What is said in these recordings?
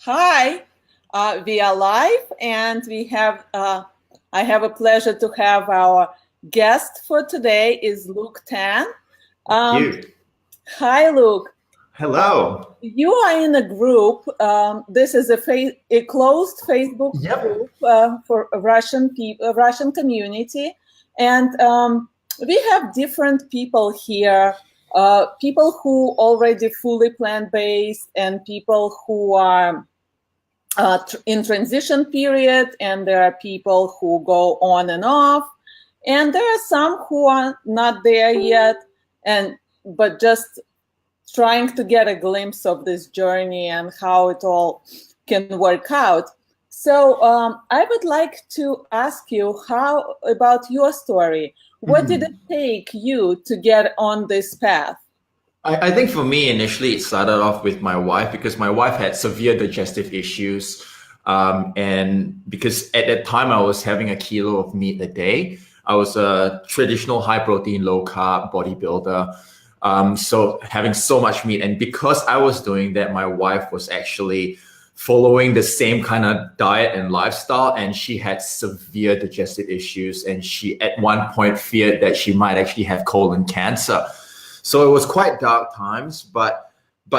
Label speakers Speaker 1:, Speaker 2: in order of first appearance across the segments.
Speaker 1: Hi, we are live, and we have. I have a pleasure to have our guest for today is Luke Tan. Um,
Speaker 2: You.
Speaker 1: Hi, Luke.
Speaker 2: Hello.
Speaker 1: You are in a group. This is a closed Facebook
Speaker 2: Yep.
Speaker 1: group for Russian people, Russian community, and we have different people here. People who already fully plant-based, and people who are in transition period, and there are people who go on and off, and there are some who are not there yet, and but just trying to get a glimpse of this journey and how it all can work out. So I would like to ask you how about your story. What did it take you to get on this path?
Speaker 2: I think for me, initially, it started off with my wife because my wife had severe digestive issues. And because at that time I was having a kilo of meat a day, I was a traditional high protein, low carb bodybuilder. So having so much meat. And because I was doing that, my wife was actually following the same kind of diet and lifestyle, and she had severe digestive issues. And she at one point feared that she might actually have colon cancer. So it was quite dark times, but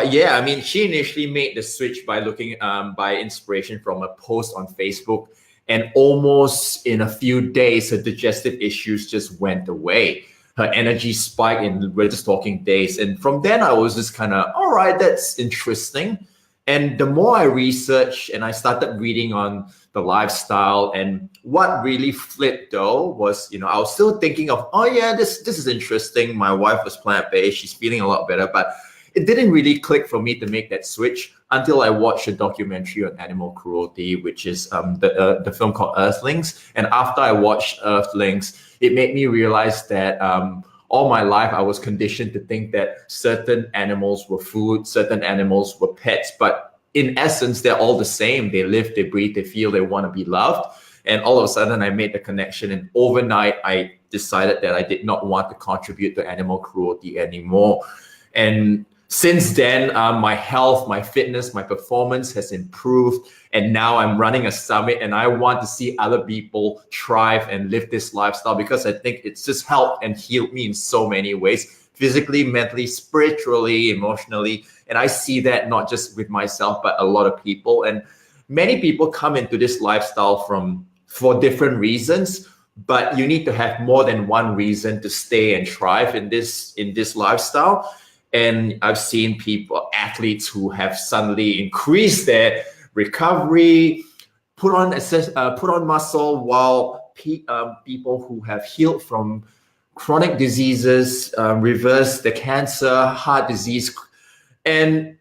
Speaker 2: yeah, I mean, she initially made the switch by looking by inspiration from a post on Facebook, and almost in a few days, her digestive issues just went away. Her energy spiked, and we're just talking days. And from then, I was just kind of, all right, that's interesting. And the more I researched and I started reading on the lifestyle, and what really flipped though was, I was still thinking of, oh yeah, this is interesting. My wife was plant-based, she's feeling a lot better, but it didn't really click for me to make that switch until I watched a documentary on animal cruelty, which is the film called Earthlings. And after I watched Earthlings, it made me realize that all my life, I was conditioned to think that certain animals were food, certain animals were pets, but in essence, they're all the same. They live, they breathe, they feel, they want to be loved. And all of a sudden, I made the connection, and overnight, I decided that I did not want to contribute to animal cruelty anymore. And since then, my health, my fitness, my performance has improved. And now I'm running a summit, and I want to see other people thrive and live this lifestyle because I think it's just helped and healed me in so many ways, physically, mentally, spiritually, emotionally. And I see that not just with myself, but a lot of people. And many people come into this lifestyle for different reasons, but you need to have more than one reason to stay and thrive in this lifestyle. And I've seen athletes who have suddenly increased their recovery, put on muscle, while people who have healed from chronic diseases, reverse the cancer, heart disease, and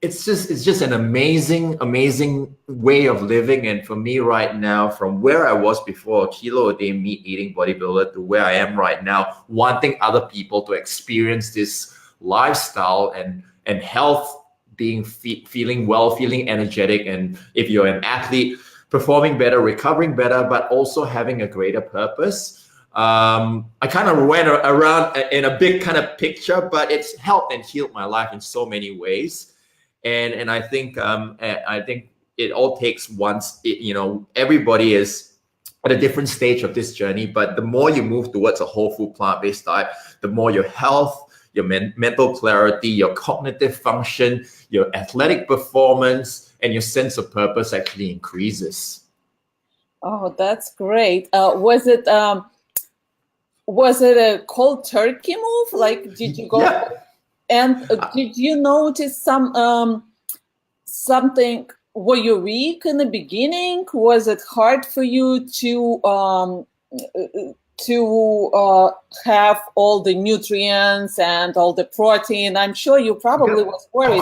Speaker 2: it's just an amazing way of living. And for me right now, from where I was before, a kilo a day meat eating bodybuilder, to where I am right now, wanting other people to experience this lifestyle and health, feeling well, feeling energetic, and if you're an athlete, performing better, recovering better, but also having a greater purpose. I kind of went around in a big kind of picture, but it's helped and healed my life in so many ways. And I think it all takes once. Everybody is at a different stage of this journey, but the more you move towards a whole food plant-based diet, the more your health, your mental clarity, your cognitive function, your athletic performance, and your sense of purpose actually increases.
Speaker 1: Oh, that's great. Was it a cold turkey move? Like, did you go?
Speaker 2: Yeah.
Speaker 1: And did you notice something? Were you weak in the beginning? Was it hard for you to have all the nutrients and all the protein? I'm sure you probably was worried.
Speaker 2: Of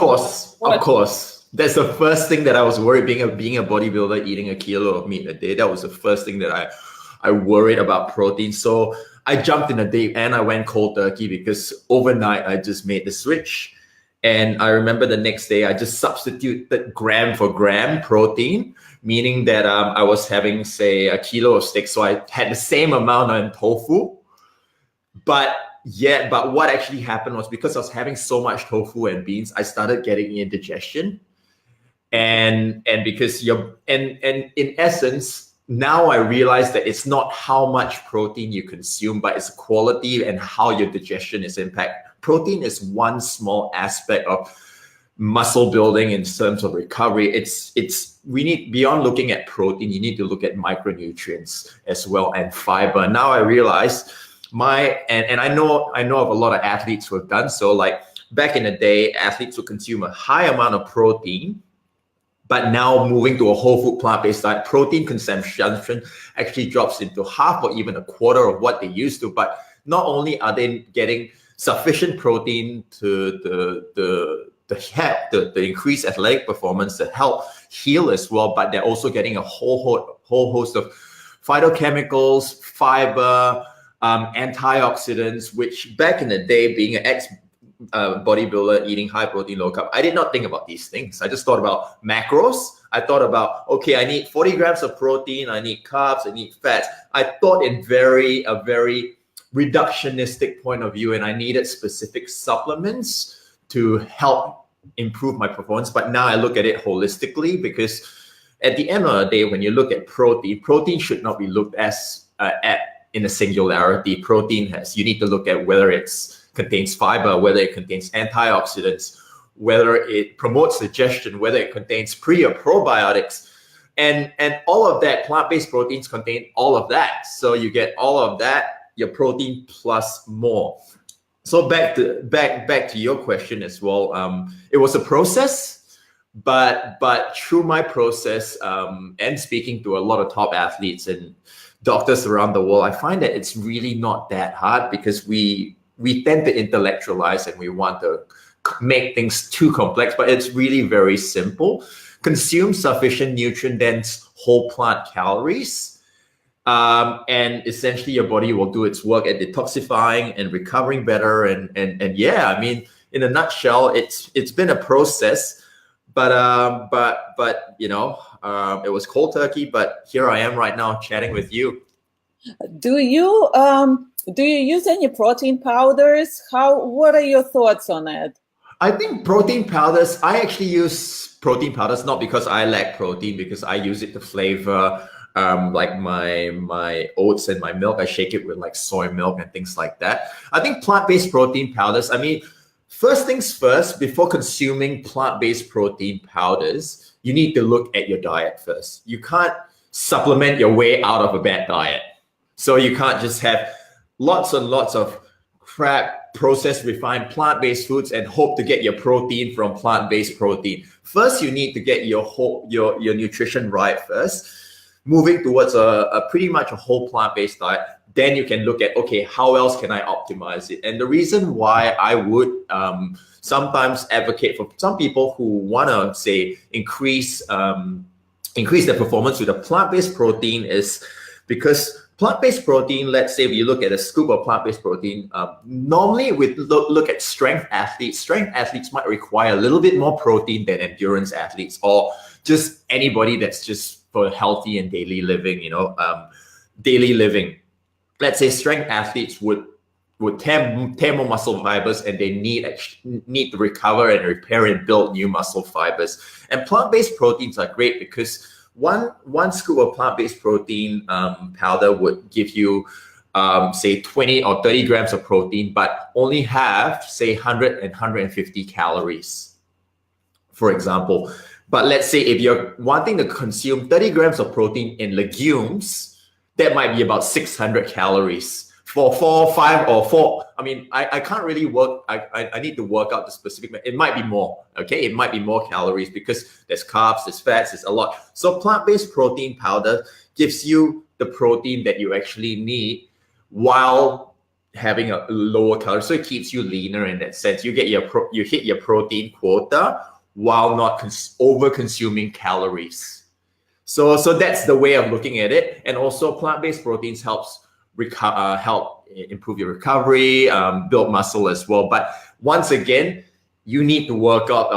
Speaker 2: course. That's the first thing that I was worried, being a bodybuilder, eating a kilo of meat a day. That was the first thing that I worried about protein. So I jumped in the deep end. I went cold turkey because overnight I just made the switch. And I remember the next day I just substituted gram for gram protein, meaning that I was having, say, a kilo of steak. So I had the same amount on tofu. But what actually happened was, because I was having so much tofu and beans, I started getting indigestion. And because and in essence, now I realize that it's not how much protein you consume, but it's quality and how your digestion is impacted. Protein is one small aspect of muscle building in terms of recovery. We need, beyond looking at protein, you need to look at micronutrients as well, and fiber. Now I realize and I know of a lot of athletes who have done so. Like back in the day, athletes would consume a high amount of protein, but now moving to a whole food plant-based diet, protein consumption actually drops into half or even a quarter of what they used to. But not only are they getting sufficient protein to help the increased athletic performance, to help heal as well, but they're also getting a whole host of phytochemicals, fiber, antioxidants, which back in the day, being an bodybuilder eating high protein, low carb, I did not think about these things. I just thought about macros. I thought about, okay, I need 40 grams of protein, I need carbs, I need fats. I thought in a very reductionistic point of view, and I needed specific supplements to help improve my performance. But now I look at it holistically, because at the end of the day, when you look at protein should not be looked at in a singularity. You need to look at whether it contains fiber, whether it contains antioxidants, whether it promotes digestion, whether it contains pre or probiotics, and all of that. Plant-based proteins contain all of that. So you get all of that, your protein plus more. So back to your question as well. It was a process, but through my process, and speaking to a lot of top athletes and doctors around the world, I find that it's really not that hard, because we tend to intellectualize and we want to make things too complex, but it's really very simple. Consume sufficient nutrient-dense whole plant calories, and essentially your body will do its work at detoxifying and recovering better. And yeah, I mean, in a nutshell, it's been a process, but it was cold turkey, but here I am right now chatting with you.
Speaker 1: Do you use any protein powders? What are your thoughts on it?
Speaker 2: I think protein powders, I actually use protein powders not because I lack protein, because I use it to flavor like my oats and my milk. I shake it with like soy milk and things like that. I think plant-based protein powders, I mean, first things first, before consuming plant-based protein powders, you need to look at your diet first. You can't supplement your way out of a bad diet. So you can't just have lots and lots of crap, processed, refined, plant-based foods and hope to get your protein from plant-based protein. First, you need to get your nutrition right first. Moving towards a pretty much a whole plant-based diet, then you can look at, okay, how else can I optimize it? And the reason why I would sometimes advocate for some people who want to, say, increase their performance with a plant-based protein is because plant-based protein, let's say if you look at a scoop of plant-based protein, normally we look at strength athletes. Strength athletes might require a little bit more protein than endurance athletes, or just anybody that's just for healthy and daily living, daily living. Let's say strength athletes would tear more muscle fibers, and they need to recover and repair and build new muscle fibers. And plant-based proteins are great because one scoop of plant-based protein powder would give you, say, 20 or 30 grams of protein, but only have, say, 100 and 150 calories, for example. But let's say if you're wanting to consume 30 grams of protein in legumes, that might be about 600 calories. For 4, 5, or 4, I mean, I can't really work, I need to work out the specific, it might be more, okay? It might be more calories because there's carbs, there's fats, there's a lot. So plant-based protein powder gives you the protein that you actually need while having a lower calorie. So it keeps you leaner in that sense. You hit your protein quota while not over-consuming calories. So that's the way of looking at it. And also plant-based proteins help improve your recovery, build muscle as well. But once again, you need to work out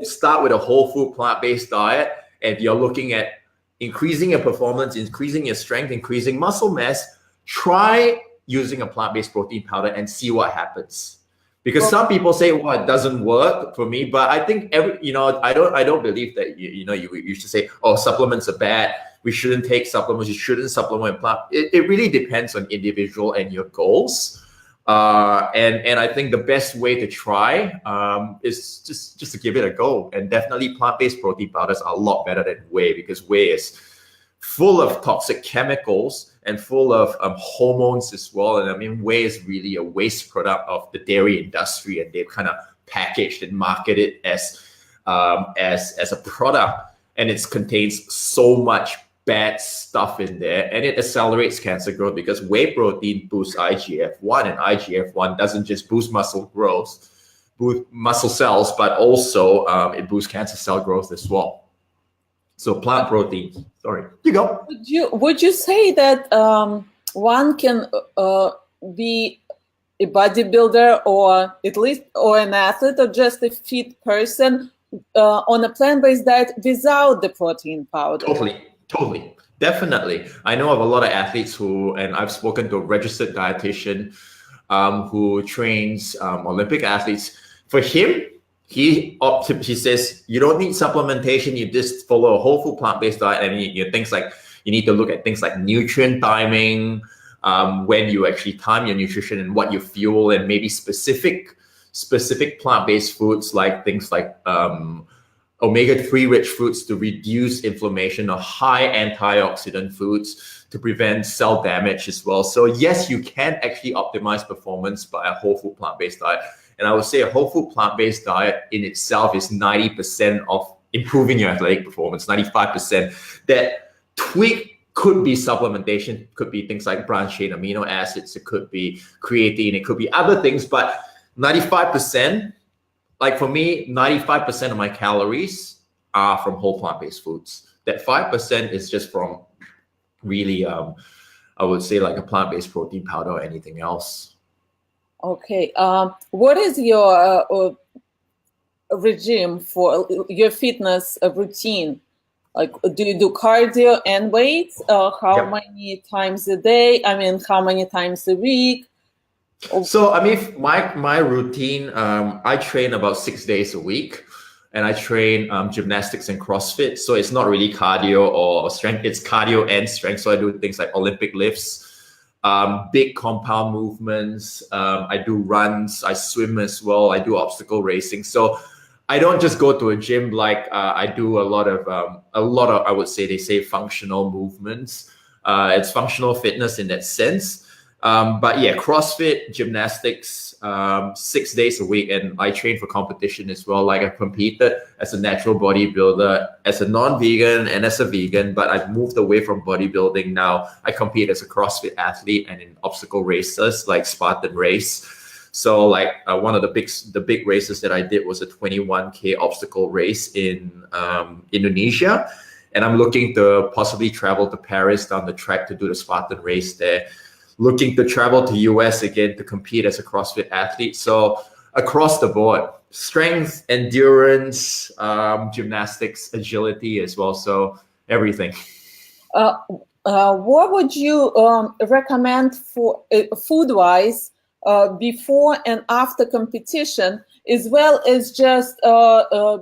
Speaker 2: start with a whole food plant-based diet. And you're looking at increasing your performance, increasing your strength, increasing muscle mass, try using a plant-based protein powder and see what happens. Because some people say, well, it doesn't work for me, but I think I don't believe that you should say, oh, supplements are bad. We shouldn't take supplements. You shouldn't supplement plant. It really depends on individual and your goals. And I think the best way to try is just to give it a go. And definitely plant-based protein powders are a lot better than whey, because whey is full of toxic chemicals and full of hormones as well. And I mean, whey is really a waste product of the dairy industry, and they've kind of packaged and marketed as a product, and it contains so much bad stuff in there, and it accelerates cancer growth because whey protein boosts IGF-1, and IGF-1 doesn't just boost muscle growth, boost muscle cells, but also it boosts cancer cell growth as well. So plant proteins. Sorry, you go.
Speaker 1: Would you say that one can be a bodybuilder, or at least an athlete, or just a fit person on a plant-based diet without the protein powder?
Speaker 2: Totally, definitely. I know of a lot of athletes and I've spoken to a registered dietitian who trains Olympic athletes. For him, he says you don't need supplementation. You just follow a whole food plant-based diet, and you need to look at things like nutrient timing, when you actually time your nutrition and what you fuel, and maybe specific plant-based foods like things like omega-3 rich foods to reduce inflammation, or high antioxidant foods to prevent cell damage as well. So yes, you can actually optimize performance by a whole food plant-based diet. And I would say a whole food plant-based diet in itself is 90% of improving your athletic performance, 95%. That tweak could be supplementation, could be things like branched chain amino acids, it could be creatine, it could be other things, but 95%, like for me, 95% of my calories are from whole plant-based foods. That 5% is just from really, I would say, like a plant-based protein powder or anything else.
Speaker 1: Okay. What is your regime for your fitness routine? Like, do you do cardio and weights? How many times a day? I mean, how many times a week?
Speaker 2: So, I mean, my routine, I train about 6 days a week, and I train gymnastics and CrossFit. So it's not really cardio or strength, it's cardio and strength. So I do things like Olympic lifts, big compound movements. I do runs, I swim as well. I do obstacle racing. So I don't just go to a gym. Like I do a lot of, I would say, they say functional movements. It's functional fitness in that sense. But yeah, CrossFit, gymnastics, 6 days a week, and I train for competition as well. Like I competed as a natural bodybuilder, as a non-vegan, and as a vegan, but I've moved away from bodybuilding now. I compete as a CrossFit athlete and in obstacle races like Spartan race. So like one of the big races that I did was a 21K obstacle race in Indonesia, and I'm looking to possibly travel to Paris down the track to do the Spartan race there. Looking to travel to US again to compete as a CrossFit athlete. So across the board, strength, endurance, gymnastics, agility as well. So everything.
Speaker 1: What would you recommend for food-wise before and after competition, as well as just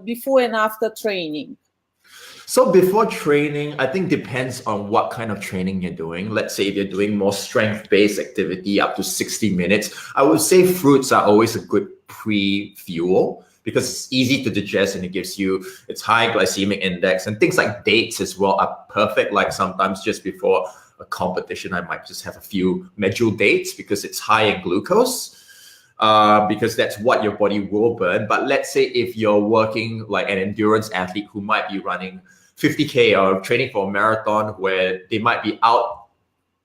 Speaker 1: before and after training?
Speaker 2: So before training, I think depends on what kind of training you're doing. Let's say if you're doing more strength-based activity up to 60 minutes, I would say fruits are always a good pre-fuel because it's easy to digest and it's high glycemic index, and things like dates as well are perfect. Like sometimes just before a competition, I might just have a few medjool dates because it's high in glucose. Because that's what your body will burn. But let's say if you're working like an endurance athlete who might be running 50K or training for a marathon where they might be out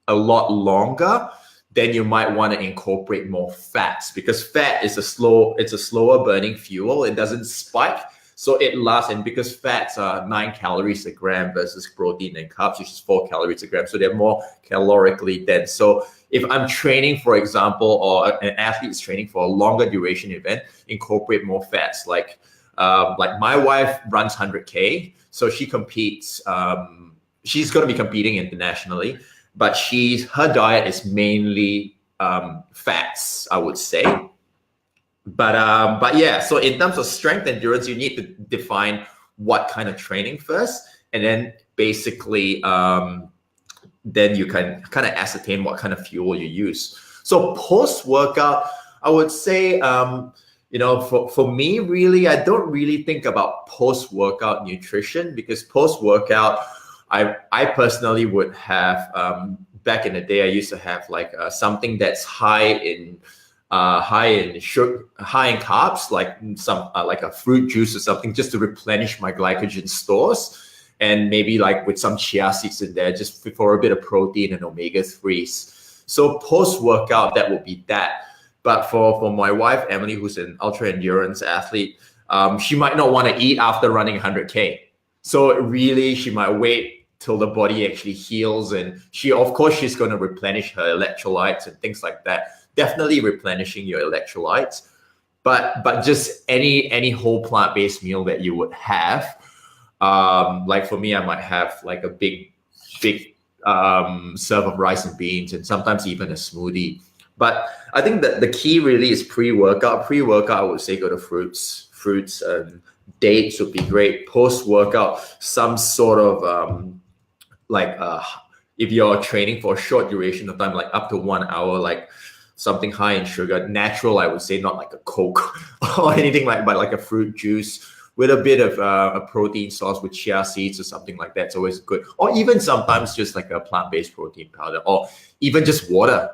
Speaker 2: a lot longer, then you might want to incorporate more fats, because fat is it's a slower burning fuel. It doesn't spike, so it lasts. And because fats are 9 calories a gram versus protein and carbs, which is 4 calories a gram, so they're more calorically dense. So if I'm training, for example, or an athlete is training for a longer duration event, incorporate more fats. Like my wife runs 100K, so she competes. She's going to be competing internationally, but her diet is mainly fats, I would say. But yeah, so in terms of strength endurance, you need to define what kind of training first, and then basically then you can kind of ascertain what kind of fuel you use. So post workout, I would say for me, really, I don't really think about post workout nutrition, because post workout, I personally would have back in the day, I used to have like something that's high in sugar, high in carbs, like some like a fruit juice or something, just to replenish my glycogen stores, and maybe like with some chia seeds in there, just for a bit of protein and omega-3s. So post workout, that would be that. But for my wife Emily, who's an ultra endurance athlete, she might not want to eat after running 100K. So really, she might wait till the body actually heals, and she's going to replenish her electrolytes and things like that. Definitely replenishing your electrolytes, but just any whole plant-based meal that you would have. Like for me, I might have like a big serve of rice and beans, and sometimes even a smoothie. But I think that the key really is pre-workout. Pre-workout, I would say go to fruits and dates would be great. Post-workout, some sort of if you're training for a short duration of time, like up to 1 hour, like something high in sugar, natural, I would say, not like a Coke or anything but like a fruit juice with a bit of a protein source with chia seeds or something like that. It's always good. Or even sometimes just like a plant-based protein powder, or even just water.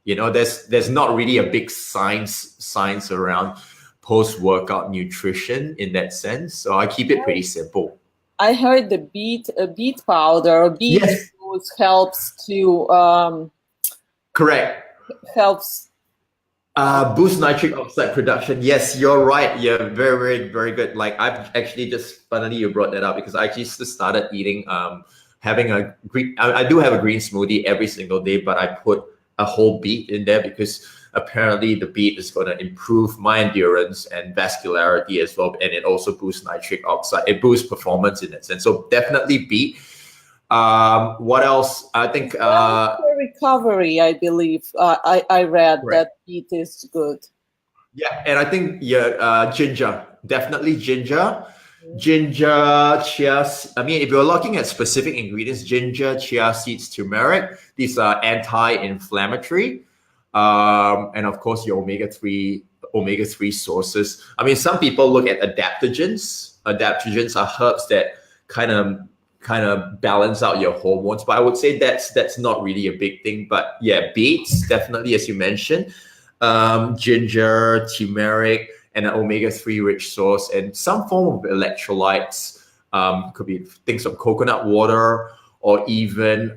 Speaker 2: There's not really a big science around post-workout nutrition in that sense. So I keep it pretty simple.
Speaker 1: I heard the beet powder, beet juice helps to
Speaker 2: correct.
Speaker 1: Helps
Speaker 2: boost nitric oxide production. Yes, you're right. You're very, very, very good. Like I've actually just, funnily you brought that up, because I actually just started eating, having a green, I do have a green smoothie every single day, but I put a whole beet in there, because apparently the beet is going to improve my endurance and vascularity as well. And it also boosts nitric oxide. It boosts performance in that sense. So definitely beet. What else? I think
Speaker 1: for recovery, I believe I read that beet is good.
Speaker 2: Yeah, and I think ginger, definitely ginger. Ginger, chia. I mean, if you're looking at specific ingredients, ginger, chia seeds, turmeric, these are anti-inflammatory. And of course, your omega-3 sources. I mean, some people look at adaptogens. Adaptogens are herbs that kind of balance out your hormones, but I would say that's not really a big thing. But yeah, beets, definitely, as you mentioned, ginger, turmeric, and an omega-3 rich source, and some form of electrolytes. Could be things from coconut water, or even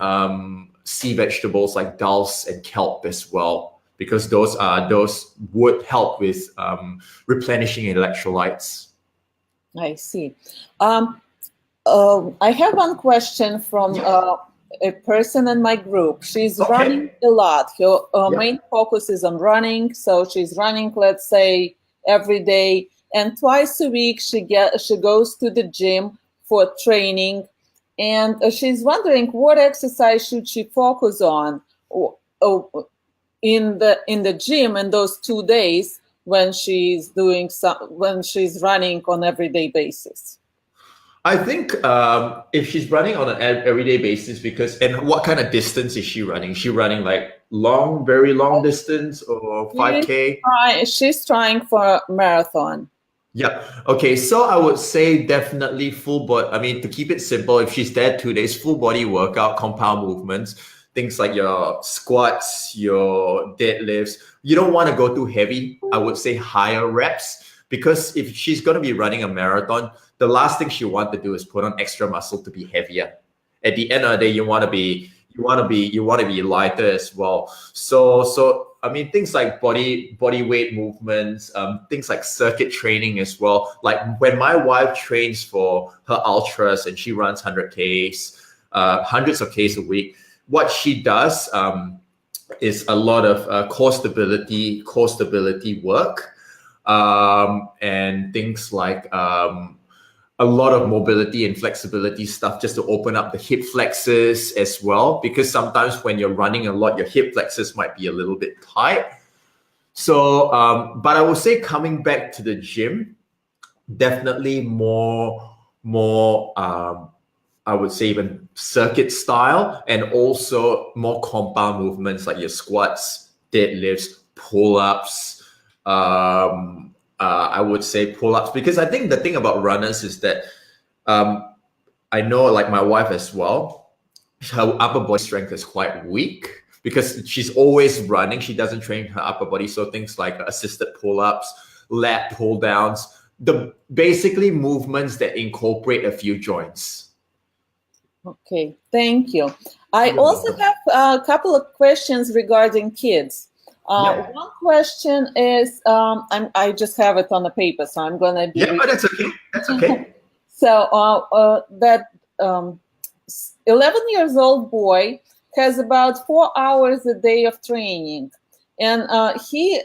Speaker 2: sea vegetables like dulse and kelp as well, because those would help with replenishing electrolytes.
Speaker 1: I see. I have one question from a person in my group. She's running a lot. Her main focus is on running, so she's running, let's say, every day, and twice a week she goes to the gym for training, and she's wondering what exercise should she focus on in the gym in those 2 days when she's running on everyday basis.
Speaker 2: I think if she's running on an everyday basis, and what kind of distance is she running? Is she running like very long distance, or 5K?
Speaker 1: She's trying for a marathon.
Speaker 2: Yeah. Okay. So I would say definitely full body. I mean, to keep it simple, if she's there 2 days, full body workout, compound movements, things like your squats, your deadlifts. You don't want to go too heavy. I would say higher reps, because if she's going to be running a marathon, the last thing she wants to do is put on extra muscle to be heavier. At the end of the day, you want to be lighter as well. So I mean, things like body weight movements, things like circuit training as well. Like when my wife trains for her ultras and she runs 100Ks, hundreds of Ks a week, what she does is a lot of core stability work, and things like a lot of mobility and flexibility stuff, just to open up the hip flexors as well, because sometimes when you're running a lot, your hip flexors might be a little bit tight. So, but I would say coming back to the gym, definitely more I would say even circuit style, and also more compound movements like your squats, deadlifts, pull-ups. I would say pull-ups, because I think the thing about runners is that I know, like my wife as well, her upper body strength is quite weak because she's always running. She doesn't train her upper body. So things like assisted pull-ups, lat pull downs, the basically movements that incorporate a few joints.
Speaker 1: Okay, thank you. I
Speaker 2: You're
Speaker 1: also
Speaker 2: welcome.
Speaker 1: have a couple of questions regarding kids.
Speaker 2: Yeah.
Speaker 1: One question is, I just have it on the paper, so I'm gonna be.
Speaker 2: Yeah, but that's okay. That's okay.
Speaker 1: So that 11 years old boy has about 4 hours a day of training, and he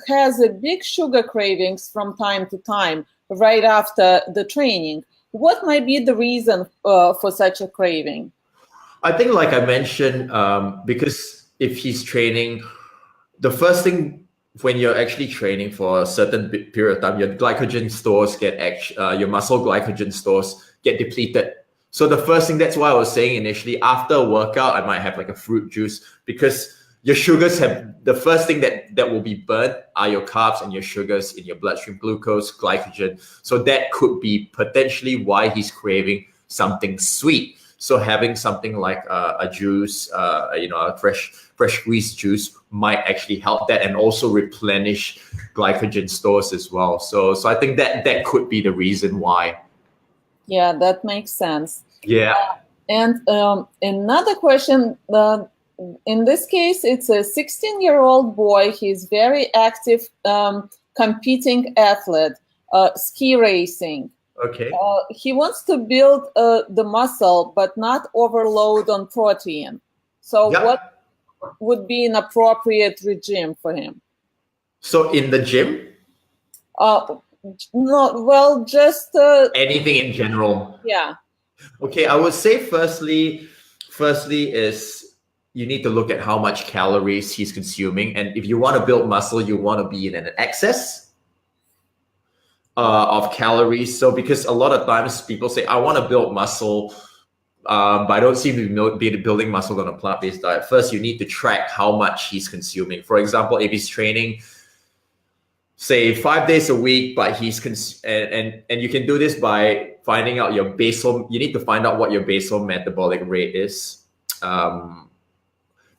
Speaker 1: has a big sugar cravings from time to time right after the training. What might be the reason for such a craving?
Speaker 2: I think, like I mentioned, because if he's training, the first thing when you're actually training for a certain period of time, your glycogen stores your muscle glycogen stores get depleted. So the first thing, that's why I was saying initially, after a workout, I might have like a fruit juice, because your sugars the first thing that will be burnt are your carbs and your sugars in your bloodstream, glucose, glycogen. So that could be potentially why he's craving something sweet. So having something like a juice, a fresh squeezed juice might actually help that, and also replenish glycogen stores as well. So I think that could be the reason why.
Speaker 1: Yeah, that makes sense.
Speaker 2: Yeah.
Speaker 1: And another question, in this case, it's a 16-year-old boy. He's very active, competing athlete, ski racing.
Speaker 2: Okay.
Speaker 1: He wants to build the muscle, but not overload on protein. So
Speaker 2: Yep.
Speaker 1: what would be an appropriate regime for him?
Speaker 2: So in the gym?
Speaker 1: No, well, just
Speaker 2: Anything in general?
Speaker 1: yeah.
Speaker 2: Okay, I would say firstly is you need to look at how much calories he's consuming. And if you want to build muscle, you want to be in an excess of calories. So because a lot of times people say, I want to build muscle, but I don't seem to be building muscle on a plant-based diet. First, you need to track how much he's consuming. For example, if he's training, say 5 days a week, but and you can do this by finding out your basal. You need to find out what your basal metabolic rate is.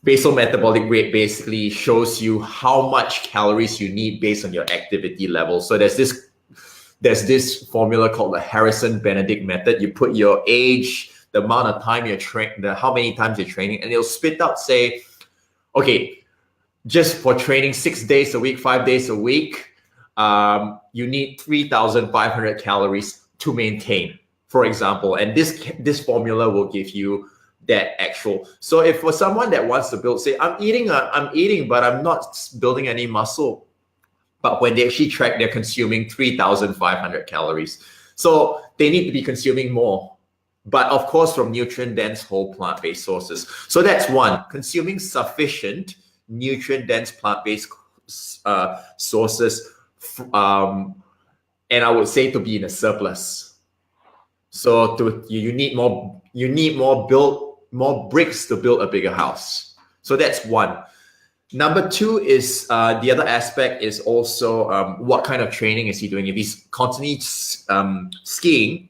Speaker 2: Basal metabolic rate basically shows you how much calories you need based on your activity level. So there's this formula called the Harrison-Benedict method. You put your age, the amount of time you're training, how many times you're training, and it'll spit out, say, okay, just for training 6 days a week, 5 days a week, you need 3,500 calories to maintain, for example. And this formula will give you that actual. So if for someone that wants to build, say, I'm eating, but I'm not building any muscle. But when they actually track, they're consuming 3,500 calories. So they need to be consuming more. But of course, from nutrient-dense whole plant-based sources. So that's one, consuming sufficient nutrient-dense plant-based sources, and I would say to be in a surplus. So you need more bricks to build a bigger house. So that's one. Number two is the other aspect is also what kind of training is he doing? If he's constantly skiing,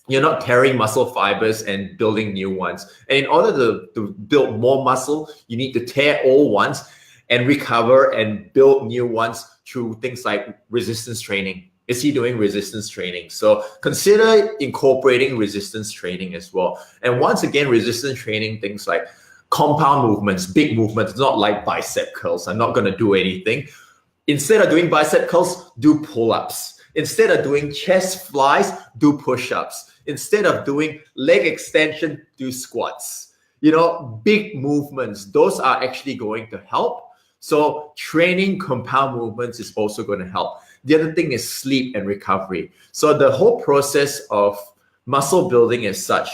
Speaker 2: you're not carrying muscle fibers and building new ones. And in order to build more muscle, you need to tear old ones and recover and build new ones through things like resistance training. Is he doing resistance training? So consider incorporating resistance training as well. And once again, resistance training, things like compound movements, big movements, not like bicep curls. I'm not going to do anything. Instead of doing bicep curls, do pull-ups. Instead of doing chest flies, do push-ups. Instead of doing leg extension, do squats. Big movements, those are actually going to help. So training compound movements is also going to help. The other thing is sleep and recovery. So the whole process of muscle building is such.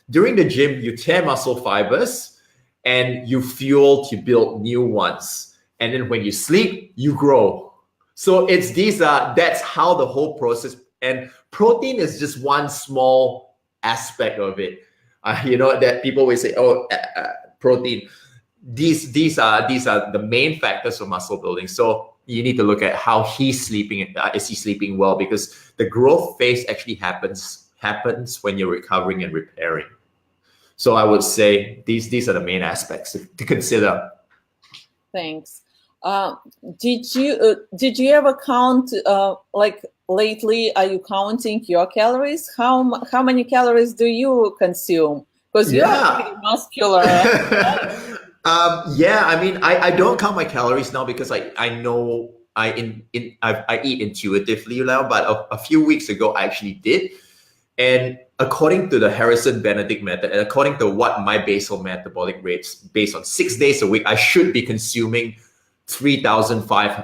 Speaker 2: During the gym, you tear muscle fibers and you fuel to build new ones. and then when you sleep, you grow. So it's that's how the whole process. And protein is just one small aspect of it. That people will say, oh, protein. These are the main factors for muscle building. So you need to look at how he's sleeping. Is he sleeping well? Because the growth phase actually happens when you're recovering and repairing. So I would say these are the main aspects to consider.
Speaker 1: Thanks. Did you ever count, like lately, are you counting your calories? How many calories do you consume? Because you are pretty muscular.
Speaker 2: Yeah, I mean, I don't count my calories now because I know I eat intuitively now, but a few weeks ago I actually did. And according to the Harrison-Benedict method, and according to what my basal metabolic rates based on 6 days a week, I should be consuming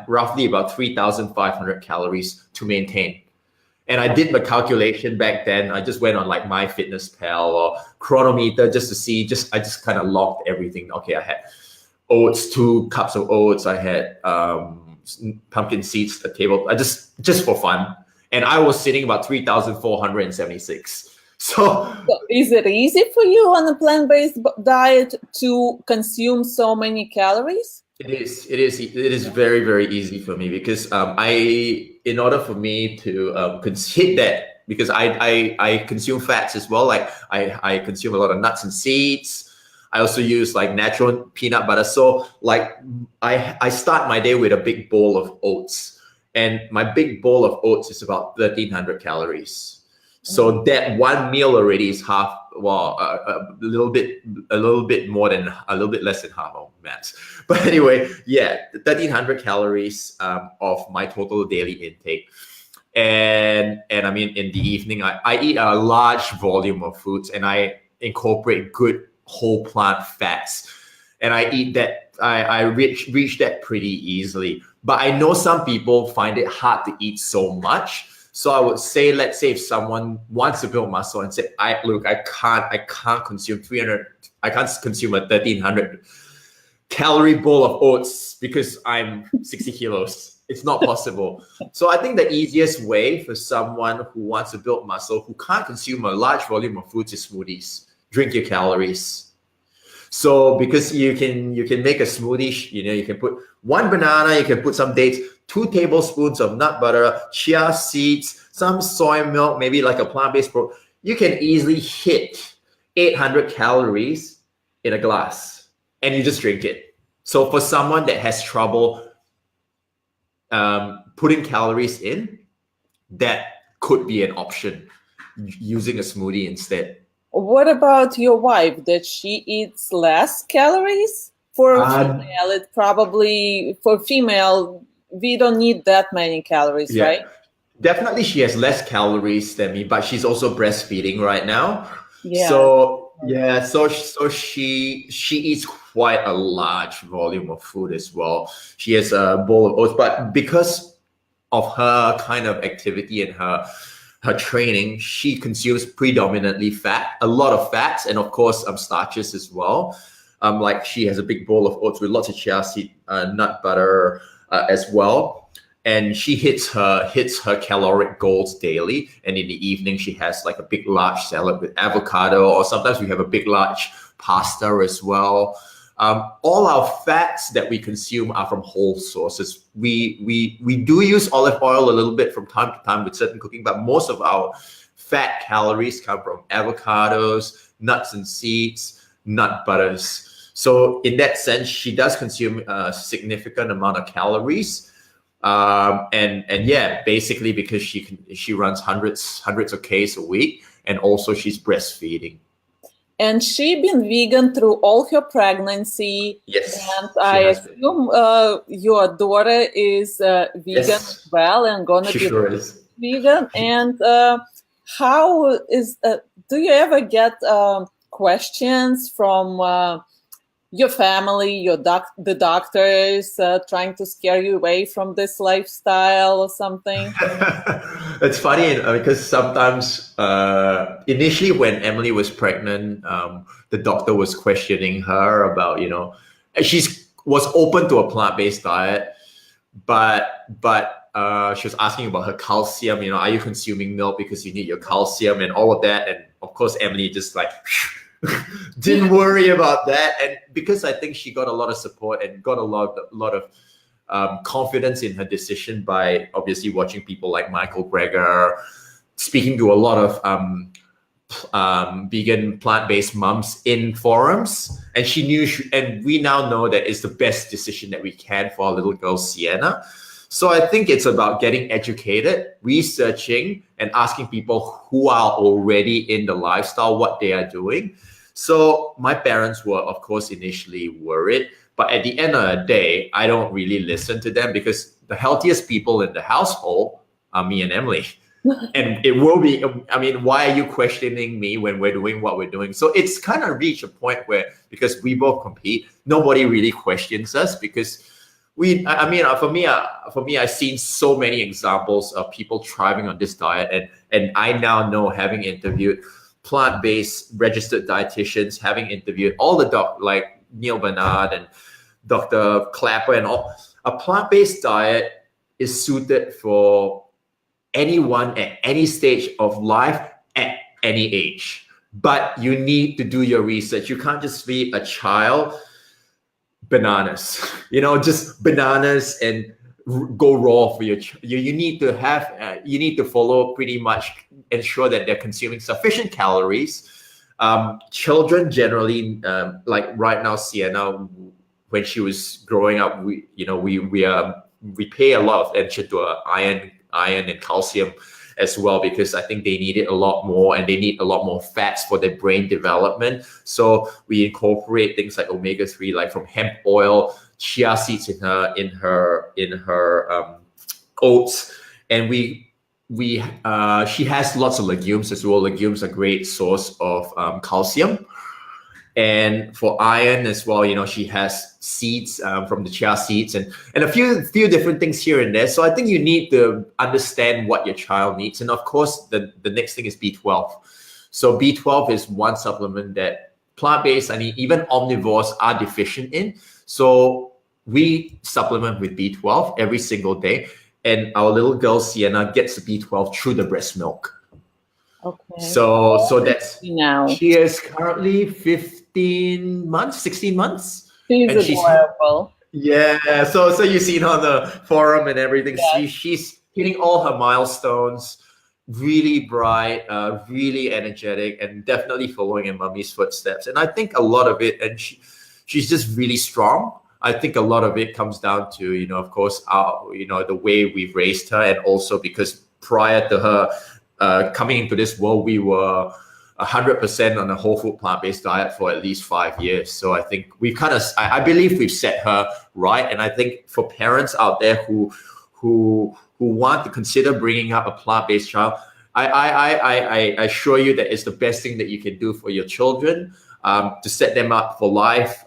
Speaker 2: roughly about 3,500 calories to maintain. And I did the calculation back then. I just went on like MyFitnessPal or Chronometer just to see. I just kind of logged everything. Okay, I had oats, 2 cups of oats. I had pumpkin seeds, a table. I just for fun. And I was sitting about 3,476. So
Speaker 1: is it easy for you on a plant-based diet to consume so many calories?
Speaker 2: It is very, very easy for me because in order for me to hit that, because I consume fats as well. Like I consume a lot of nuts and seeds. I also use like natural peanut butter. So like I start my day with a big bowl of oats. And my big bowl of oats is about 1,300 calories. So that one meal already is half, a little bit less than half of maths. But anyway, yeah, 1,300 calories of my total daily intake. And I mean, in the evening, I eat a large volume of foods and I incorporate good whole plant fats. And I eat that, I reach that pretty easily. But I know some people find it hard to eat so much. So I would say, let's say if someone wants to build muscle and say, I can't consume 300, I can't consume a 1,300 calorie bowl of oats because I'm 60 kilos. It's not possible. So I think the easiest way for someone who wants to build muscle, who can't consume a large volume of foods, is smoothies. Drink your calories. So because you can make a smoothie, you can put 1 banana, you can put some dates, 2 tablespoons of nut butter, chia seeds, some soy milk, maybe like a plant-based protein. You can easily hit 800 calories in a glass and you just drink it. So for someone that has trouble putting calories in, that could be an option, using a smoothie instead.
Speaker 1: What about your wife? That she eats less calories? For female, it probably, for female, we don't need that many calories, right?
Speaker 2: Definitely she has less calories than me, but she's also breastfeeding right now.
Speaker 1: Yeah.
Speaker 2: So she eats quite a large volume of food as well. She has a bowl of oats, but because of her kind of activity and her training, she consumes predominantly fat, a lot of fats, and of course starches as well. Like she has a big bowl of oats with lots of chia seed, nut butter as well, and she hits her caloric goals daily. And in the evening, she has like a big large salad with avocado, or sometimes we have a big large pasta as well. All our fats that we consume are from whole sources. We do use olive oil a little bit from time to time with certain cooking, but most of our fat calories come from avocados, nuts and seeds, nut butters. So in that sense, she does consume a significant amount of calories. And yeah, basically because she runs hundreds of Ks a week, and also she's breastfeeding.
Speaker 1: And she been vegan through all her pregnancy.
Speaker 2: Yes.
Speaker 1: And I assume your daughter is vegan as well, and gonna be vegan. And how is? Do you ever get questions from your family, the doctors trying to scare you away from this lifestyle or something?
Speaker 2: It's funny because sometimes initially when Emily was pregnant, the doctor was questioning her about, she's was open to a plant-based diet, but she was asking about her calcium. You know, are you consuming milk because you need your calcium and all of that? And of course, Emily just like didn't worry about that. And because I think she got a lot of support and got a lot of confidence in her decision by obviously watching people like Michael Greger, speaking to a lot of vegan plant-based moms in forums, and she knew and we now know that it's the best decision that we can for our little girl Sienna. So I think it's about getting educated, researching, and asking people who are already in the lifestyle what they are doing. So my parents were, of course, initially worried, but at the end of the day, I don't really listen to them because the healthiest people in the household are me and Emily. And it will be, I mean, why are you questioning me when we're doing what we're doing? So it's kind of reached a point where, because we both compete, nobody really questions us because for me, I've seen so many examples of people thriving on this diet. And I now know, having interviewed plant-based registered dietitians, having interviewed all the like Neil Bernard and Dr. Clapper and all, a plant-based diet is suited for anyone at any stage of life at any age. But you need to do your research. You can't just feed a child bananas, just bananas and go raw for your you need to have you need to follow pretty much, ensure that they're consuming sufficient calories. Children generally, like right now, Sienna, when she was growing up, we pay a lot of attention to iron and calcium as well, because I think they need it a lot more, and they need a lot more fats for their brain development. So we incorporate things like omega-3, like from hemp oil, chia seeds in her oats, and she has lots of legumes as well. Legumes are a great source of calcium. And for iron as well, she has seeds from the chia seeds and a few different things here and there. So I think you need to understand what your child needs. And of course, the next thing is B12. So B12 is one supplement that plant-based, I mean, even omnivores are deficient in. So we supplement with B12 every single day. And our little girl, Sienna, gets the B12 through the breast milk.
Speaker 1: Okay.
Speaker 2: So that's
Speaker 1: now.
Speaker 2: She is currently 16 months.
Speaker 1: She's adorable.
Speaker 2: Yeah. So you've seen her on the forum and everything.
Speaker 1: Yes.
Speaker 2: She's hitting all her milestones. Really bright, really energetic, and definitely following in mommy's footsteps. And I think a lot of it, and she's just really strong. I think a lot of it comes down to, of course, the way we've raised her, and also because prior to her coming into this world, we were 100% on a whole food plant-based diet for at least 5 years. So I think we've I believe we've set her right. And I think for parents out there who want to consider bringing up a plant-based child, I assure you that it's the best thing that you can do for your children, to set them up for life,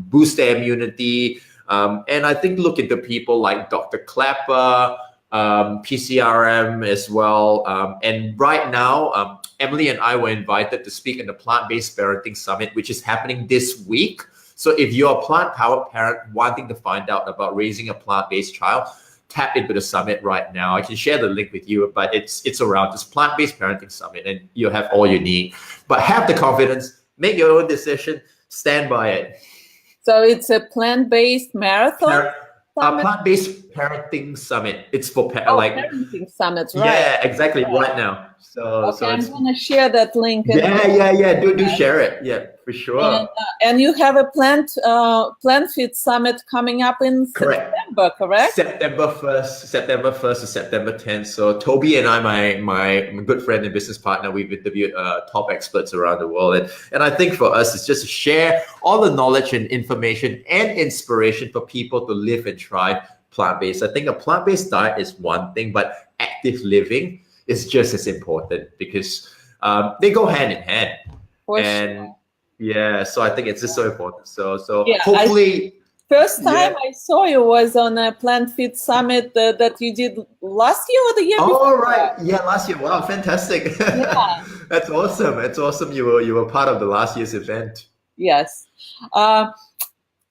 Speaker 2: boost their immunity. And I think look into people like Dr. Clapper, PCRM as well. And right now, Emily and I were invited to speak in the Plant-Based Parenting Summit, which is happening this week. So if you're a plant-powered parent wanting to find out about raising a plant-based child, tap into the summit right now. I can share the link with you, but it's around this Plant-Based Parenting Summit, and you'll have all you need. But have the confidence, make your own decision, stand by it.
Speaker 1: So it's a plant-based marathon?
Speaker 2: Plant-Based Parenting Summit. It's for
Speaker 1: parenting summit, right?
Speaker 2: Yeah, exactly, right now. So
Speaker 1: I'm going to share that link.
Speaker 2: Yeah. Do share it. Yeah, for sure.
Speaker 1: And you have a Plant Fit Summit coming up in September, correct?
Speaker 2: September 1st to September 10th. So Toby and I, my good friend and business partner, we've interviewed top experts around the world. And I think for us, it's just to share all the knowledge and information and inspiration for people to live and thrive plant-based. I think a plant-based diet is one thing, but active living is just as important, because they go hand in hand. Yeah, so I think it's just so important. So hopefully,
Speaker 1: first time I saw you was on a Plant Fit Summit that you did last year or the year before.
Speaker 2: Oh, right. Yeah, last year. Wow, fantastic. Yeah. That's awesome. It's awesome. You were part of the last year's event.
Speaker 1: Yes.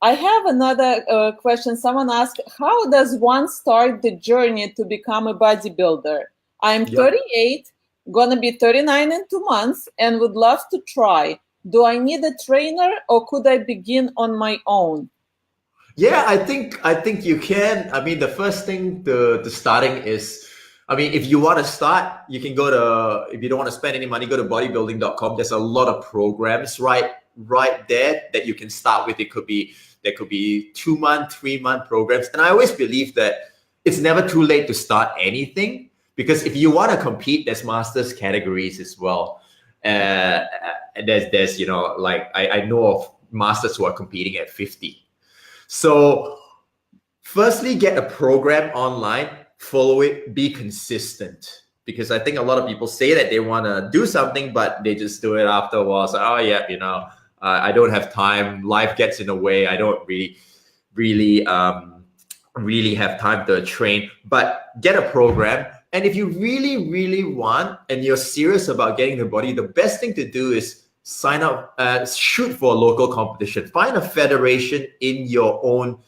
Speaker 1: I have another question. Someone asked, how does one start the journey to become a bodybuilder? I'm
Speaker 2: Yeah.
Speaker 1: 38, gonna be 39 in 2 months, and would love to try. Do I need a trainer or could I begin on my own?
Speaker 2: Yeah, I think you can. I mean, the first thing to starting is, I mean, if you want to start, you can go to, if you don't want to spend any money, go to bodybuilding.com. There's a lot of programs right there that you can start with. There could be 2 month, 3 month programs. And I always believe that it's never too late to start anything, because if you want to compete, there's masters categories as well. And there's like I know of masters who are competing at 50. So firstly, get a program online, follow it, be consistent. Because I think a lot of people say that they want to do something, but they just do it after a while. So, oh yeah, I don't have time. Life gets in the way. I don't really have time to train. But get a program. And if you really want and you're serious about getting the body, the best thing to do is sign up, shoot for a local competition. Find a federation in your own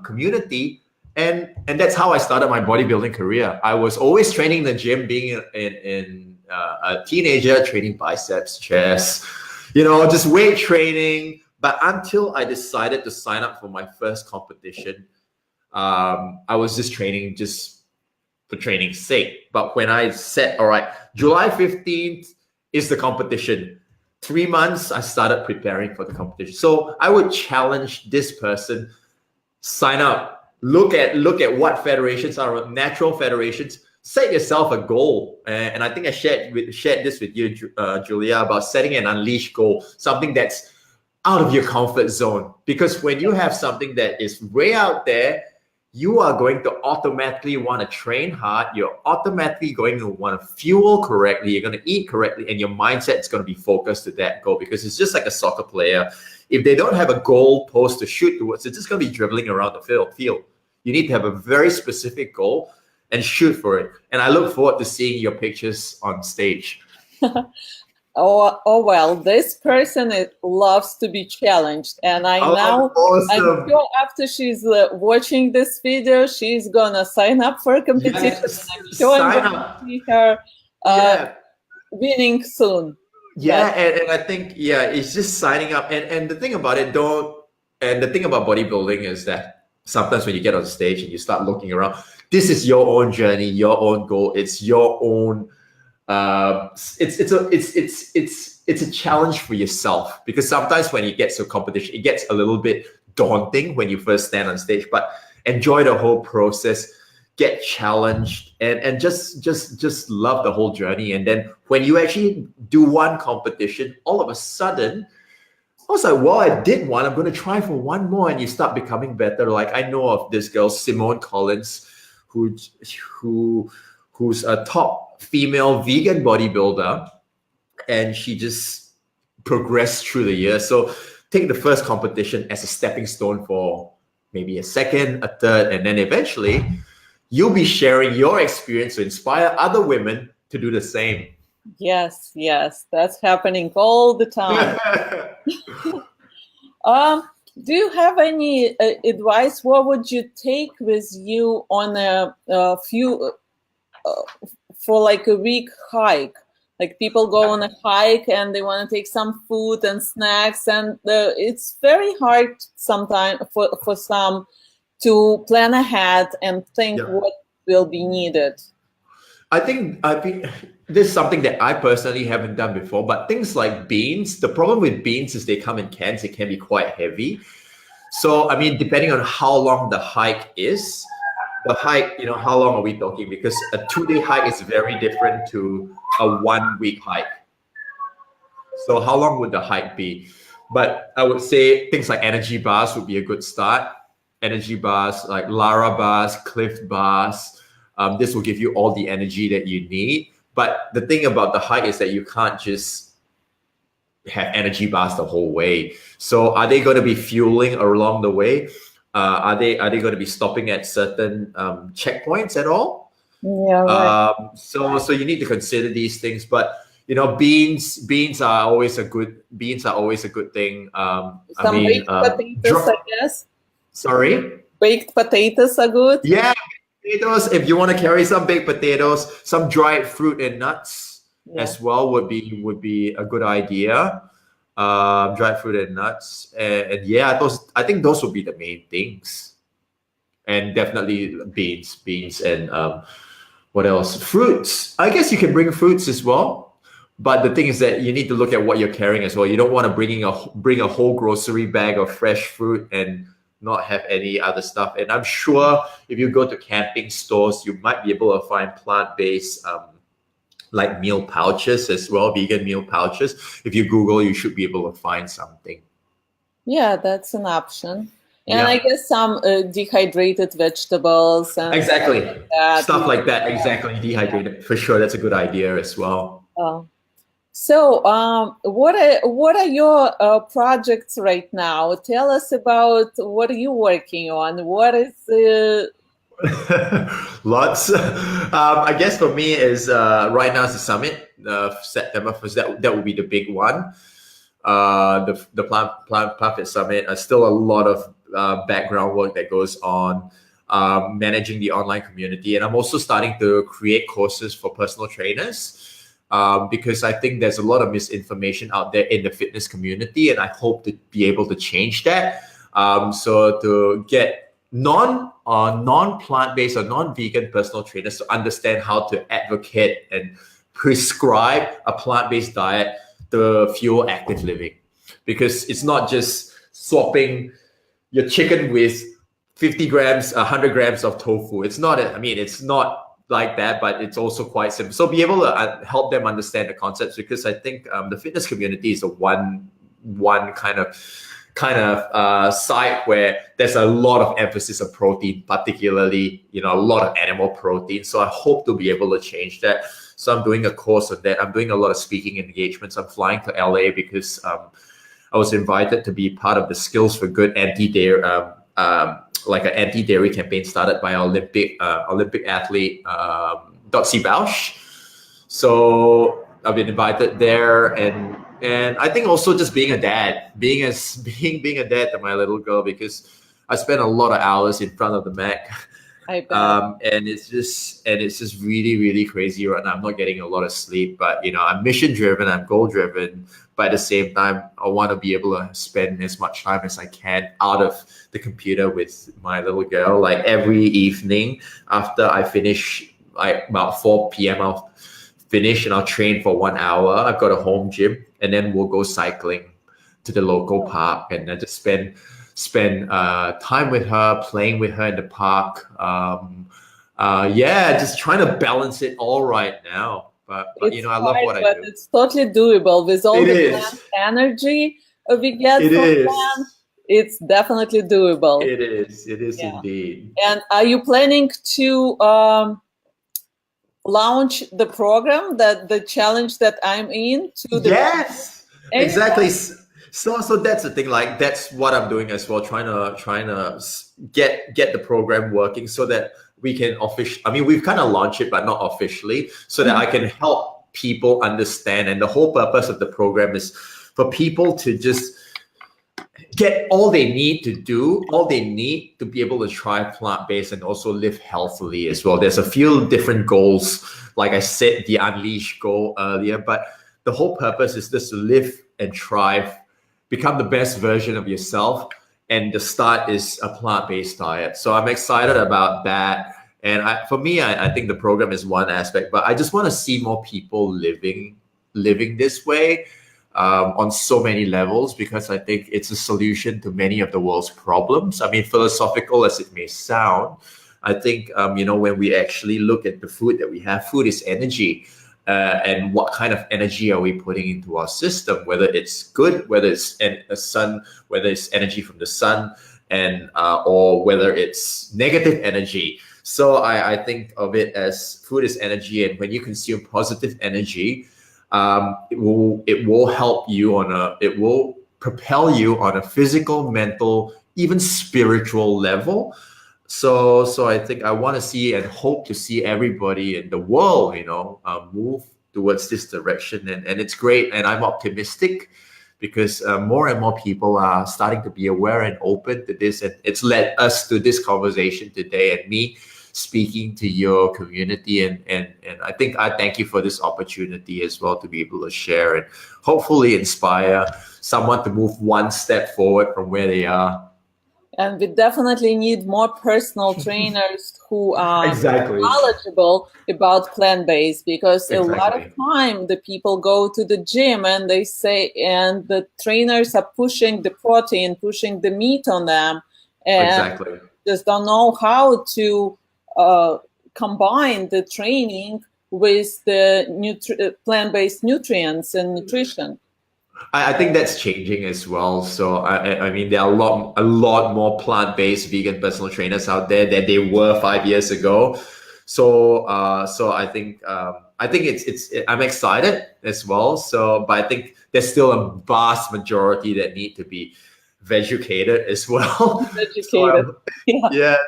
Speaker 2: community, and that's how I started my bodybuilding career. I was always training in the gym, being in a teenager, training biceps, chest, just weight training. But until I decided to sign up for my first competition, I was just training just for training's sake. But when I said, all right, July 15th is the competition, 3 months, I started preparing for the competition. So I would challenge this person, sign up, look at what federations are natural federations, set yourself a goal. And I think I shared this with you, Julia, about setting an unleashed goal, something that's out of your comfort zone. Because when you have something that is way out there, you are going to automatically want to train hard. You're automatically going to want to fuel correctly. You're going to eat correctly, and your mindset is going to be focused to that goal, because it's just like a soccer player. If they don't have a goal post to shoot towards, they're just going to be dribbling around the field. You need to have a very specific goal and shoot for it. And I look forward to seeing your pictures on stage.
Speaker 1: Oh well, this person loves to be challenged, and
Speaker 2: Awesome.
Speaker 1: I'm sure after she's watching this video, she's gonna sign up for a competition.
Speaker 2: Yes,
Speaker 1: I'm sure I'm
Speaker 2: sign
Speaker 1: gonna
Speaker 2: up.
Speaker 1: see her
Speaker 2: Yeah.
Speaker 1: winning soon.
Speaker 2: Yeah, and I think, yeah, it's just signing up. And the thing about it, the thing about bodybuilding is that sometimes when you get on stage and you start looking around, this is your own journey, your own goal. It's your own. It's a challenge for yourself, because sometimes when you get to a competition, it gets a little bit daunting when you first stand on stage. But enjoy the whole process, get challenged, and just love the whole journey. And then when you actually do one competition, all of a sudden, I was like, well, I did one, I'm going to try for one more, and you start becoming better. Like, I know of this girl, Simone Collins, who's a top female vegan bodybuilder, and she just progressed through the years. So take the first competition as a stepping stone for maybe a second, a third, and then eventually you'll be sharing your experience to inspire other women to do the same.
Speaker 1: Yes, that's happening all the time. Do you have any advice? What would you take with you on a few for like a week hike? Like, people go on a hike and they want to take some food and snacks, and it's very hard sometimes for some to plan ahead and think what will be needed.
Speaker 2: I think this is something that I personally haven't done before, but things like beans, the problem with beans is they come in cans. It can be quite heavy. So, I mean, depending on how long the hike is, how long are we talking? Because a 2-day hike is very different to a 1-week hike. So how long would the hike be? But I would say things like energy bars would be a good start. Energy bars like Lara bars, Cliff bars. This will give you all the energy that you need. But the thing about the hike is that you can't just have energy bars the whole way. So are they going to be fueling along the way? Are they going to be stopping at certain checkpoints at all?
Speaker 1: Yeah. Right.
Speaker 2: So you need to consider these things. But beans are always a good thing.
Speaker 1: Some baked potatoes, I guess.
Speaker 2: Sorry?
Speaker 1: Baked potatoes are good.
Speaker 2: Yeah, potatoes. If you want to carry some baked potatoes, some dried fruit and nuts as well would be a good idea. Dried fruit and nuts, and yeah, I think those would be the main things. And definitely beans, and what else? Fruits. I guess you can bring fruits as well. But the thing is that you need to look at what you're carrying as well. You don't want to bring a whole grocery bag of fresh fruit and not have any other stuff. And I'm sure if you go to camping stores, you might be able to find plant-based like meal pouches as well, vegan meal pouches. If you Google, you should be able to find something.
Speaker 1: Yeah, that's an option. And I guess some dehydrated vegetables. And
Speaker 2: exactly. Stuff like that. Exactly. Dehydrated. For sure. That's a good idea as well.
Speaker 1: So what are your projects right now? Tell us about what are you working on? What is
Speaker 2: lots. I guess for me is right now is the summit, September 1st. That will be the big one. The Plantbased Summit. Still a lot of background work that goes on, managing the online community, and I'm also starting to create courses for personal trainers. Because I think there's a lot of misinformation out there in the fitness community, and I hope to be able to change that. So to get non-plant-based or non-vegan personal trainers to understand how to advocate and prescribe a plant-based diet to fuel active living, because it's not just swapping your chicken with 50 grams, 100 grams of tofu. It's not like that, but it's also quite simple. So be able to help them understand the concepts, because I think the fitness community is a one kind of site where there's a lot of emphasis on protein, particularly a lot of animal protein. So I hope to be able to change that. So I'm doing a course on that. I'm doing a lot of speaking engagements. I'm flying to LA because I was invited to be part of the Skills for Good anti-dairy like an anti-dairy campaign started by Olympic athlete Dotsie Bausch. So I've been invited there, and I think also just being a dad, being a dad to my little girl, because I spend a lot of hours in front of the Mac.
Speaker 1: I bet.
Speaker 2: And it's just really, really crazy right now. I'm not getting a lot of sleep, but I'm mission driven, I'm goal driven. But at the same time, I want to be able to spend as much time as I can out of the computer with my little girl. Like every evening after I finish, like about 4 p.m., I'll finish and I'll train for 1 hour. I've got a home gym, and then we'll go cycling to the local park, and I just spend time with her, playing with her in the park. Just trying to balance it all right now. But I love what I do.
Speaker 1: It's totally doable with all the plant energy we get from plants. It's definitely doable.
Speaker 2: It is indeed.
Speaker 1: And are you planning to launch the program, the challenge that I'm in?
Speaker 2: Yes, exactly. So that's the thing. Like that's what I'm doing as well, trying to get the program working so that we can we've kind of launched it, but not officially, so that I can help people understand. And the whole purpose of the program is for people to just get all they need to be able to try plant-based and also live healthily as well. There's a few different goals, like I said, the Unleash goal earlier, but the whole purpose is just to live and thrive, become the best version of yourself. And the start is a plant-based diet. So I'm excited about that. And for me, I think the program is one aspect, but I just want to see more people living this way on so many levels, because I think it's a solution to many of the world's problems. I mean, philosophical as it may sound, I think, when we actually look at the food that we have, food is energy. And what kind of energy are we putting into our system, whether it's good, whether it's whether it's energy from the sun, and or whether it's negative energy. So I think of it as food is energy, and when you consume positive energy, it will help you it will propel you on a physical, mental, even spiritual level. So I think I want to see and hope to see everybody in the world, move towards this direction, and it's great. And I'm optimistic because more and more people are starting to be aware and open to this, and it's led us to this conversation today, and me speaking to your community, and I think I thank you for this opportunity as well to be able to share and hopefully inspire someone to move one step forward from where they are.
Speaker 1: And we definitely need more personal trainers who are
Speaker 2: Exactly.
Speaker 1: knowledgeable about plant-based, because a lot of
Speaker 2: Exactly.
Speaker 1: time the people go to the gym and they say, and the trainers are pushing the protein, pushing the meat on them, and
Speaker 2: Exactly.
Speaker 1: just don't know how to combine the training with the plant-based nutrients and nutrition.
Speaker 2: I think that's changing as well. So I mean, there are a lot more plant-based vegan personal trainers out there than they were 5 years ago. So I think I'm excited as well. So, but I think there's still a vast majority that need to be vegucated as well.
Speaker 1: Educated.
Speaker 2: Yeah.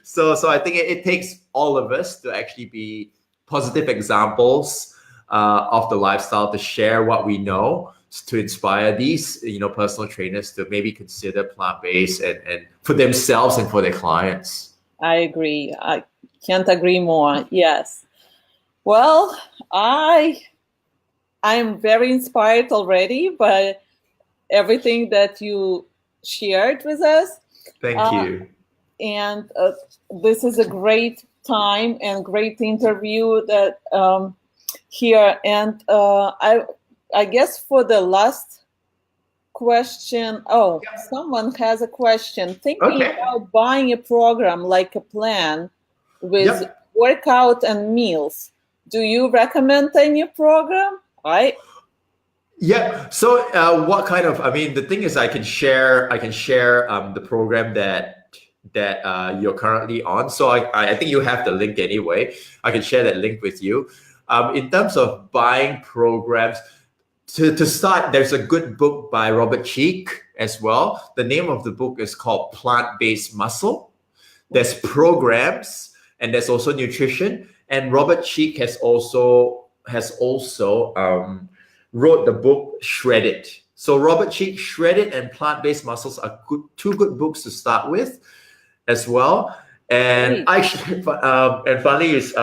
Speaker 2: So I think it takes all of us to actually be positive examples of the lifestyle, to share what we know, to inspire these personal trainers to maybe consider plant-based and for themselves and for their clients.
Speaker 1: I agree. I can't agree more. Yes. Well, I'm very inspired already by everything that you shared with us.
Speaker 2: Thank you.
Speaker 1: And this is a great time and great interview that here. And I guess for the last question, someone has a question. Thinking about buying a program like a plan with workout and meals. Do you recommend any program?
Speaker 2: Yeah. So what kind of? I mean, the thing is, I can share the program that you're currently on. So I think you have the link anyway. I can share that link with you. In terms of buying programs, to start, there's a good book by Robert Cheek as well. The name of the book is called Plant-Based Muscle. There's programs and there's also nutrition. And Robert Cheek has also wrote the book Shred It. So Robert Cheek, Shred It and Plant-Based Muscles are two good books to start with as well. And and funny is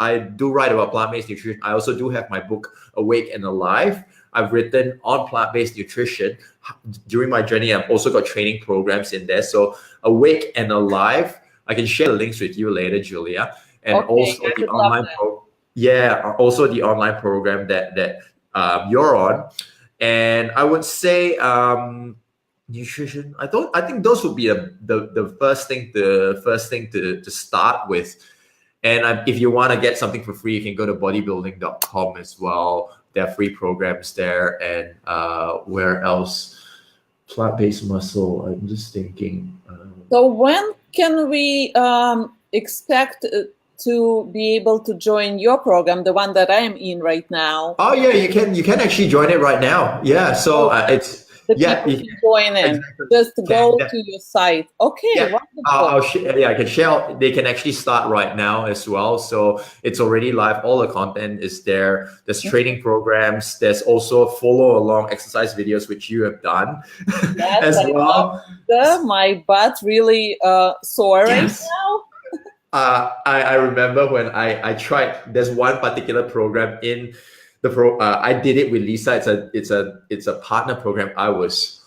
Speaker 2: I do write about plant-based nutrition. I also do have my book Awake and Alive. I've written on plant-based nutrition during my journey. I've also got training programs in there. So Awake and Alive, I can share the links with you later, Julia. And also the online also the online program that you're on. And I would say nutrition. I think those would be the first thing to start with. And if you want to get something for free, you can go to bodybuilding.com as well. There are free programs there. And where else? Plant-based muscle. I'm just thinking.
Speaker 1: So when can we expect to be able to join your program, the one that I am in right now?
Speaker 2: Oh yeah, you can actually join it right now. Yeah. So it's.
Speaker 1: The people can join in. Exactly. Just go to your site. Okay, wonderful.
Speaker 2: I can share. They can actually start right now as well. So it's already live. All the content is there. There's training programs. There's also follow along exercise videos, which you have done as well.
Speaker 1: My butt really sore right now.
Speaker 2: I remember when I tried. There's one particular program in. I did it with Lisa. It's a partner program. I was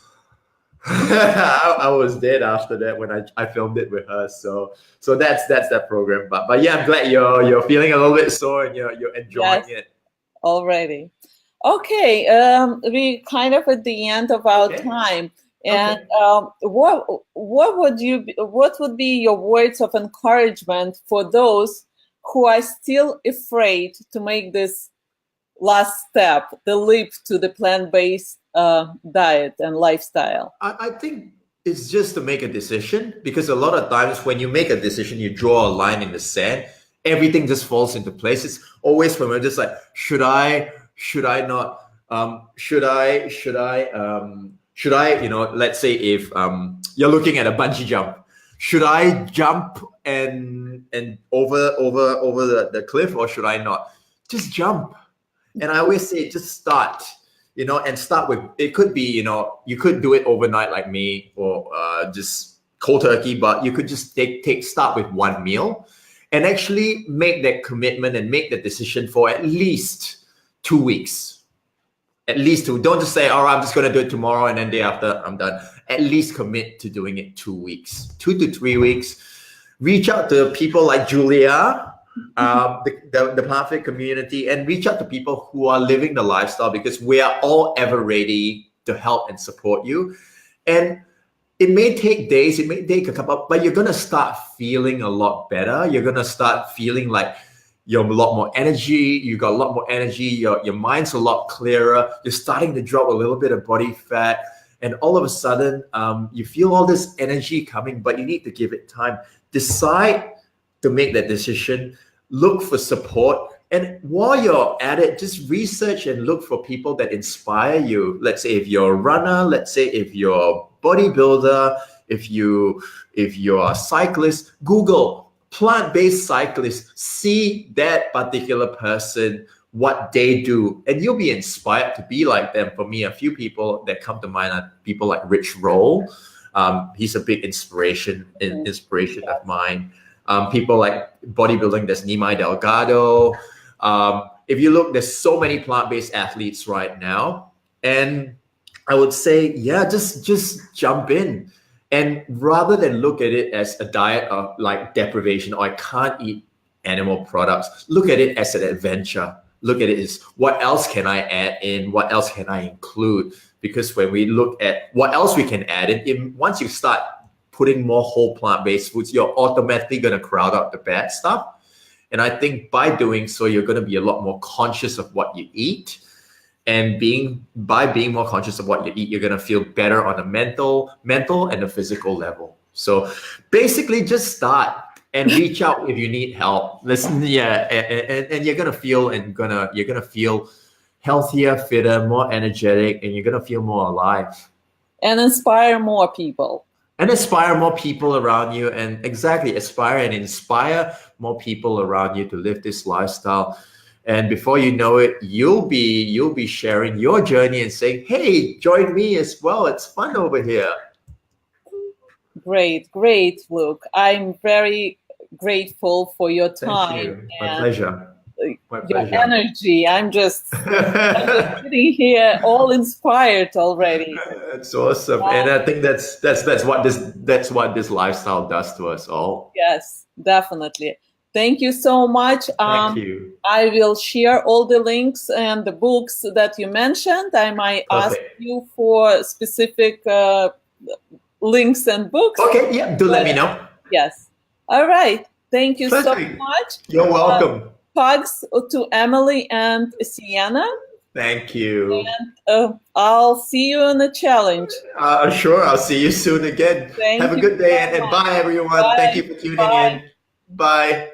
Speaker 2: I was dead after that when I filmed it with her. So that's that program. But yeah, I'm glad you're feeling a little bit sore and you're enjoying it
Speaker 1: already. Okay, we kind of at the end of our time. And what would be your words of encouragement for those who are still afraid to make this last step, the leap to the plant-based diet and lifestyle?
Speaker 2: I think it's just to make a decision, because a lot of times when you make a decision, you draw a line in the sand, everything just falls into place. It's always when we're just like, should I not, should I, let's say if you're looking at a bungee jump, should I jump and over the cliff, or should I not? Just jump. And I always say, just start, and start with, it could be, you could do it overnight like me, or just cold turkey, but you could just start with one meal and actually make that commitment and make the decision for at least 2 weeks. At least two. Don't just say, all right, I'm just going to do it tomorrow and then day after I'm done. At least commit to doing it 2 weeks, 2 to 3 weeks. Reach out to people like Julia, the Plantbased community, and reach out to people who are living the lifestyle, because we are all ever ready to help and support you. And it may take days, it may take a couple, but you're going to start feeling a lot better. You're going to start feeling like you have a lot more energy. You got a lot more energy. Your mind's a lot clearer. You're starting to drop a little bit of body fat. And all of a sudden, you feel all this energy coming, but you need to give it time. Decide to make that decision. Look for support. And while you're at it, just research and look for people that inspire you. Let's say if you're a runner, let's say if you're a bodybuilder, if you're a cyclist, Google plant-based cyclists, see that particular person, what they do, and you'll be inspired to be like them. For me, a few people that come to mind are people like Rich Roll. He's a big inspiration of mine. People like bodybuilding, there's Nimai Delgado. If you look, there's so many plant-based athletes right now. And I would say, yeah, just jump in. And rather than look at it as a diet of like deprivation, or I can't eat animal products, look at it as an adventure. Look at it as, what else can I add in? What else can I include? Because when we look at what else we can add in, once you start putting more whole plant-based foods, you're automatically going to crowd out the bad stuff. And I think by doing so, you're going to be a lot more conscious of what you eat. And by being more conscious of what you eat, you're going to feel better on a mental and a physical level. So basically just start and reach out if you need help. Listen, yeah, and you're going to feel you're going to feel healthier, fitter, more energetic, and you're going to feel more alive.
Speaker 1: And inspire more people.
Speaker 2: And inspire more people around you, and inspire more people around you to live this lifestyle. And before you know it, you'll be sharing your journey and saying, hey, join me as well. It's fun over here.
Speaker 1: Great, Luke. I'm very grateful for your time.
Speaker 2: Thank you. My pleasure.
Speaker 1: Your energy. I'm just sitting here all inspired already.
Speaker 2: That's awesome. And I think that's what this lifestyle does to us all.
Speaker 1: Yes, definitely. Thank you so much.
Speaker 2: Thank you.
Speaker 1: I will share all the links and the books that you mentioned. I might ask you for specific links and books.
Speaker 2: Okay, yeah, let me know.
Speaker 1: Yes. All right. Thank you so much.
Speaker 2: You're welcome.
Speaker 1: Hugs to Emily and Sienna.
Speaker 2: Thank you.
Speaker 1: And I'll see you in the challenge.
Speaker 2: Sure, I'll see you soon again. Have a good day, and bye, everyone. Bye. Thank you for tuning in. Bye.